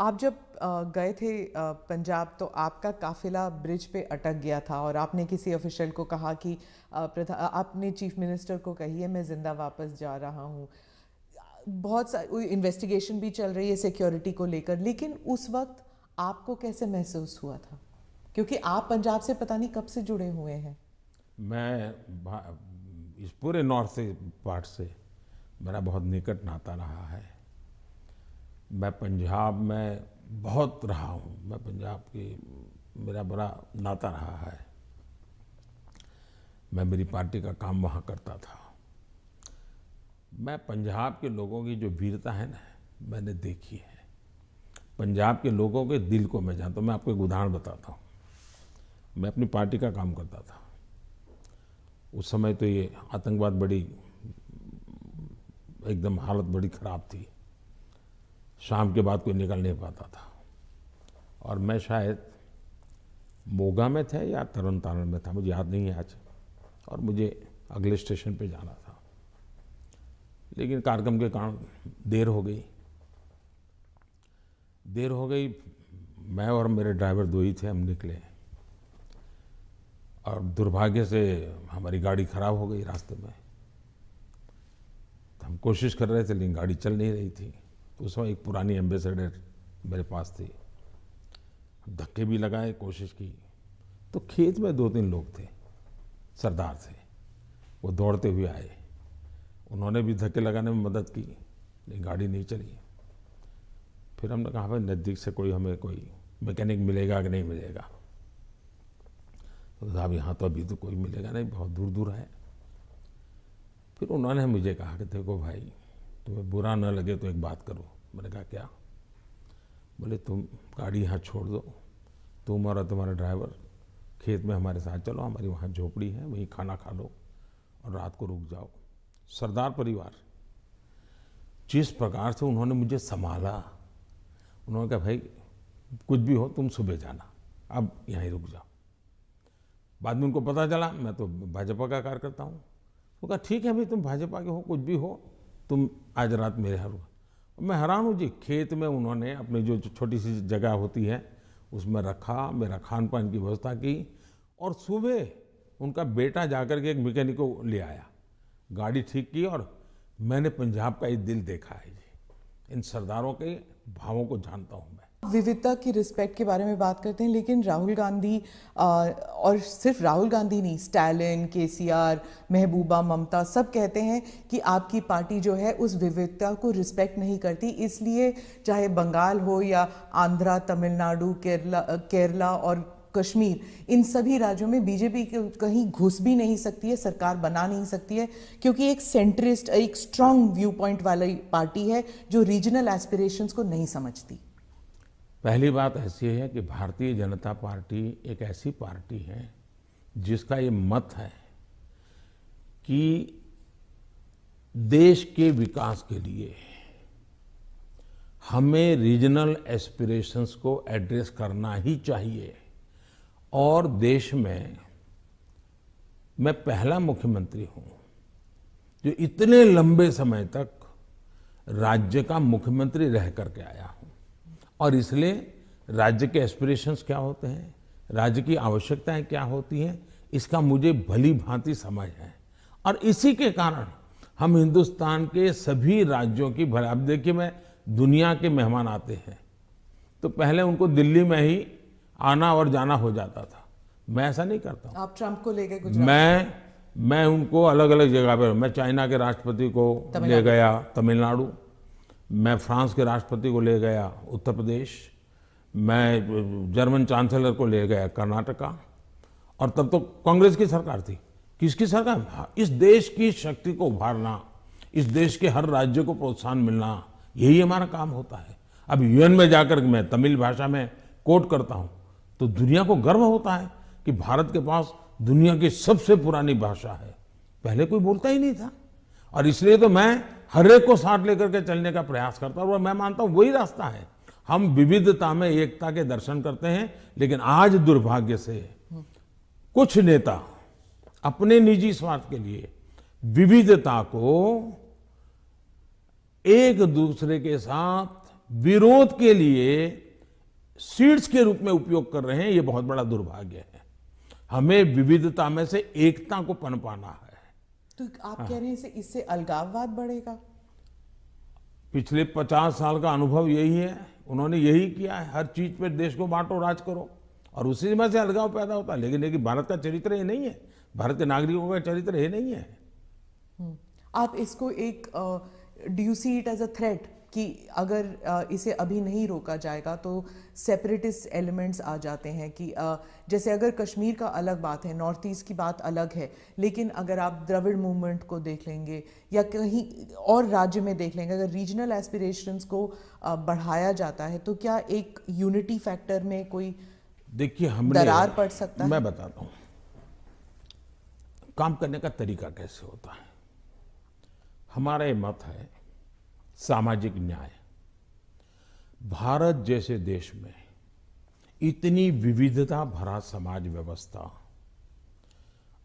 आप जब गए थे पंजाब, तो आपका काफिला ब्रिज पे अटक गया था और आपने किसी ऑफिशियल को कहा कि आपने चीफ मिनिस्टर को कही है मैं जिंदा वापस जा रहा हूँ। बहुत सारी इन्वेस्टिगेशन भी चल रही है सिक्योरिटी को लेकर, लेकिन उस वक्त आपको कैसे महसूस हुआ था, क्योंकि आप पंजाब से पता नहीं कब से जुड़े हुए हैं। इस पूरे नॉर्थ से पार्ट से मेरा बहुत निकट नाता रहा है। मैं पंजाब में बहुत रहा हूँ, मैं पंजाब की मेरा बड़ा नाता रहा है। मैं मेरी पार्टी का काम वहाँ करता था। मैं पंजाब के लोगों की जो वीरता है ना, मैंने देखी है। पंजाब के लोगों के दिल को मैं जानता हूँ। मैं आपको एक उदाहरण बताता हूँ। मैं अपनी पार्टी का काम करता था। उस समय तो ये आतंकवाद बड़ी एकदम हालत बड़ी ख़राब थी। शाम के बाद कोई निकल नहीं पाता था। और मैं शायद मोगा में था या तरन तारण में था, मुझे याद नहीं है आज। और मुझे अगले स्टेशन पे जाना था, लेकिन कार्यक्रम के कारण देर हो गई। मैं और मेरे ड्राइवर दो ही थे, हम निकले और दुर्भाग्य से हमारी गाड़ी खराब हो गई रास्ते में। तो हम कोशिश कर रहे थे, लेकिन गाड़ी चल नहीं रही थी। तो उस समय एक पुरानी एम्बेसडर मेरे पास थी। धक्के भी लगाए, कोशिश की। तो खेत में 2-3 लोग थे, सरदार थे। वो दौड़ते हुए आए, उन्होंने भी धक्के लगाने में मदद की, लेकिन गाड़ी नहीं चली। फिर हमने कहा भाई नज़दीक से हमें कोई मैकेनिक मिलेगा कि नहीं मिलेगा। तो साहब यहाँ तो अभी तो कोई मिलेगा नहीं, बहुत दूर दूर है। फिर उन्होंने मुझे कहा कि देखो भाई, तुम्हें बुरा न लगे तो एक बात करो। मैंने कहा क्या? बोले तुम गाड़ी यहाँ छोड़ दो, तुम और तुम्हारा ड्राइवर खेत में हमारे साथ चलो, हमारी वहाँ झोपड़ी है, वहीं खाना खा लो और रात को रुक जाओ। सरदार परिवार, जिस प्रकार से उन्होंने मुझे संभाला, उन्होंने कहा भाई कुछ भी हो तुम सुबह जाना, अब यहीं रुक जाओ। बाद में उनको पता चला मैं तो भाजपा का कार्यकर्ता हूँ। वो कहा ठीक है भाई, तुम भाजपा के हो, कुछ भी हो, तुम आज रात मेरे यहाँ रुको। मैं हैरान हूँ जी, खेत में उन्होंने अपनी जो छोटी सी जगह होती है उसमें रखा, मेरा खान पान की व्यवस्था की। और सुबह उनका बेटा जाकर के एक मैकेनिक को ले आया, गाड़ी ठीक की। और मैंने पंजाब का ये दिल देखा है जी। इन सरदारों के भावों को जानता हूँ मैं। विविधता की रिस्पेक्ट के बारे में बात करते हैं, लेकिन राहुल गांधी और सिर्फ राहुल गांधी नहीं, स्टालिन, केसीआर, महबूबा, ममता सब कहते हैं कि आपकी पार्टी जो है उस विविधता को रिस्पेक्ट नहीं करती। इसलिए चाहे बंगाल हो या आंध्रा, तमिलनाडु, केरला और कश्मीर, इन सभी राज्यों में बीजेपी कहीं घुस भी नहीं सकती है, सरकार बना नहीं सकती है, क्योंकि एक सेंट्रिस्ट, एक स्ट्रांग व्यू पॉइंट वाली पार्टी है जो रीजनल एस्पिरेशंस को नहीं समझती। पहली बात ऐसी है कि भारतीय जनता पार्टी एक ऐसी पार्टी है जिसका ये मत है कि देश के विकास के लिए हमें रीजनल एस्पिरेशंस को एड्रेस करना ही चाहिए। और देश में मैं पहला मुख्यमंत्री हूं जो इतने लंबे समय तक राज्य का मुख्यमंत्री रह करके आया हूं। और इसलिए राज्य के एस्पिरेशंस क्या होते हैं, राज्य की आवश्यकताएं क्या होती हैं, इसका मुझे भली भांति समझ है। और इसी के कारण हम हिंदुस्तान के सभी राज्यों की भले, अब देखिए मैं दुनिया के मेहमान आते हैं तो पहले उनको दिल्ली में ही आना और जाना हो जाता था। मैं ऐसा नहीं करता हूँ। आप ट्रंप को ले गए गुजरात? मैं उनको अलग अलग जगह पर, मैं चाइना के राष्ट्रपति को ले गया तमिलनाडु, मैं फ्रांस के राष्ट्रपति को ले गया उत्तर प्रदेश, मैं जर्मन चांसलर को ले गया कर्नाटका। और तब तो कांग्रेस की सरकार थी। किसकी सरकार? इस देश की शक्ति को उभारना, इस देश के हर राज्य को प्रोत्साहन मिलना, यही हमारा काम होता है। अब यूएन में जाकर मैं तमिल भाषा में कोट करता हूँ तो दुनिया को गर्व होता है कि भारत के पास दुनिया की सबसे पुरानी भाषा है। पहले कोई बोलता ही नहीं था। और इसलिए तो मैं हर एक को साथ लेकर के चलने का प्रयास करता हूँ और मैं मानता हूँ वही रास्ता है। हम विविधता में एकता के दर्शन करते हैं, लेकिन आज दुर्भाग्य से कुछ नेता अपने निजी स्वार्थ के लिए विविधता को एक दूसरे के साथ विरोध के लिए सीड्स के रूप में उपयोग कर रहे हैं, ये बहुत बड़ा दुर्भाग्य है। हमें विविधता में से एकता को पनपाना है। तो आप कह रहे हैं इससे अलगाववाद बढ़ेगा? पिछले 50 साल का अनुभव यही है, उन्होंने यही किया है, हर चीज पे देश को बांटो, राज करो, और उसी में से अलगाव पैदा होता है। लेकिन भारत का चरित्र ये नहीं है, भारत के नागरिकों का चरित्र ये नहीं है। आप इसको एक do you see it as a threat कि अगर इसे अभी नहीं रोका जाएगा तो सेपरेटिस्ट एलिमेंट्स आ जाते हैं कि जैसे अगर कश्मीर का अलग बात है, नॉर्थ ईस्ट की बात अलग है, लेकिन अगर आप द्रविड़ मूवमेंट को देख लेंगे या कहीं और राज्य में देख लेंगे, अगर रीजनल एस्पिरेशंस को बढ़ाया जाता है तो क्या एक यूनिटी फैक्टर में कोई देखिए हमने दरार पड़ सकता है? मैं बताता हूँ काम करने का तरीका कैसे होता है। हमारा ये मत है सामाजिक न्याय। भारत जैसे देश में इतनी विविधता भरा समाज व्यवस्था,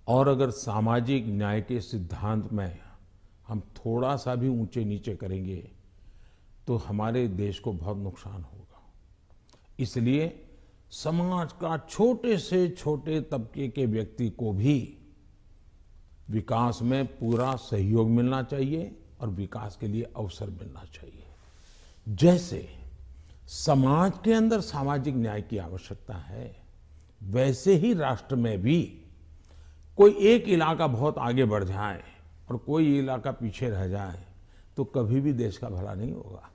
और अगर सामाजिक न्याय के सिद्धांत में हम थोड़ा सा भी ऊंचे नीचे करेंगे तो हमारे देश को बहुत नुकसान होगा। इसलिए समाज का छोटे से छोटे तबके के व्यक्ति को भी विकास में पूरा सहयोग मिलना चाहिए और विकास के लिए अवसर मिलना चाहिए। जैसे समाज के अंदर सामाजिक न्याय की आवश्यकता है, वैसे ही राष्ट्र में भी कोई एक इलाका बहुत आगे बढ़ जाए और कोई इलाका पीछे रह जाए तो कभी भी देश का भला नहीं होगा।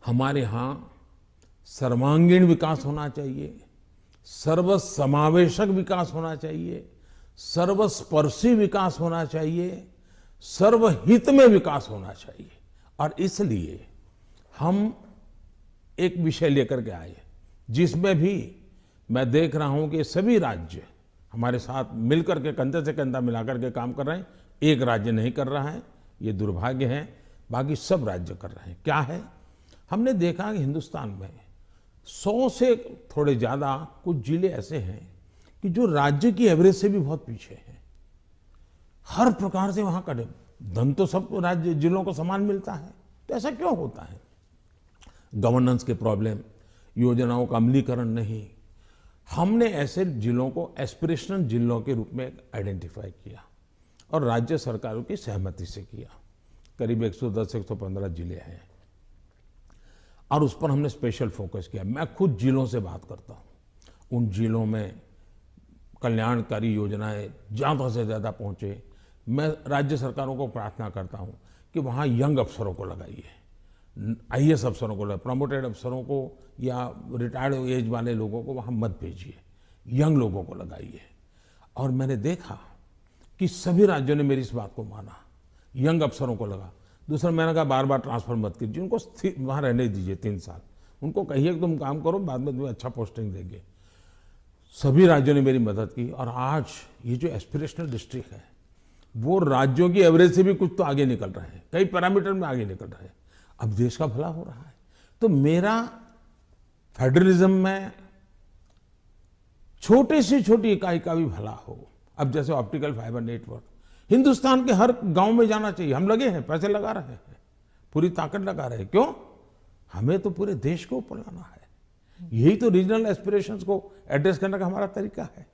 हमारे यहाँ सर्वांगीण विकास होना चाहिए, सर्वसमावेशक विकास होना चाहिए, सर्वस्पर्शी विकास होना चाहिए, सर्वहित में विकास होना चाहिए। और इसलिए हम एक विषय लेकर के आए जिसमें भी मैं देख रहा हूं कि सभी राज्य हमारे साथ मिलकर के कंधे से कंधा मिलाकर के काम कर रहे हैं। एक राज्य नहीं कर रहा है, ये दुर्भाग्य है, बाकी सब राज्य कर रहे हैं। क्या है, हमने देखा कि हिंदुस्तान में 100 से थोड़े ज्यादा कुछ जिले ऐसे हैं कि जो राज्य की एवरेज से भी बहुत पीछे हैं। हर प्रकार से वहां का धन तो सब राज्य जिलों को समान मिलता है, तो ऐसा क्यों होता है? गवर्नेंस के प्रॉब्लम, योजनाओं का अमलीकरण नहीं। हमने ऐसे जिलों को एस्पिरेशनल जिलों के रूप में आइडेंटिफाई किया और राज्य सरकारों की सहमति से किया। करीब 110-115 जिले हैं और उस पर हमने स्पेशल फोकस किया। मैं खुद जिलों से बात करता हूं, उन जिलों में कल्याणकारी योजनाएं ज़्यादा से ज़्यादा पहुंचे। मैं राज्य सरकारों को प्रार्थना करता हूं कि वहां यंग अफसरों को लगाइए, आईएएस अफसरों को, प्रमोटेड अफसरों को या रिटायर्ड एज वाले लोगों को वहां मत भेजिए, यंग लोगों को लगाइए। और मैंने देखा कि सभी राज्यों ने मेरी इस बात को माना, यंग अफसरों को लगा। दूसरा मैंने कहा बार बार ट्रांसफर मत कीजिए, उनको वहां रहने दीजिए 3 साल, उनको कहिए कि तुम काम करो, बाद में तुम्हें अच्छा पोस्टिंग देंगे। सभी राज्यों ने मेरी मदद की और आज ये जो एस्पिरेशनल डिस्ट्रिक्ट है वो राज्यों की एवरेज से भी कुछ तो आगे निकल रहे हैं, कई पैरामीटर में आगे निकल रहे हैं। अब देश का भला हो रहा है। तो मेरा फेडरलिज्म में छोटे से छोटी इकाई का भी भला हो। अब जैसे ऑप्टिकल फाइबर नेटवर्क हिंदुस्तान के हर गांव में जाना चाहिए। हम लगे हैं, पैसे लगा रहे हैं, पूरी ताकत लगा रहे हैं। क्यों? हमें तो पूरे देश को ऊपर लाना है। यही तो रीजनल एस्पिरेशंस को एड्रेस करने का हमारा तरीका है।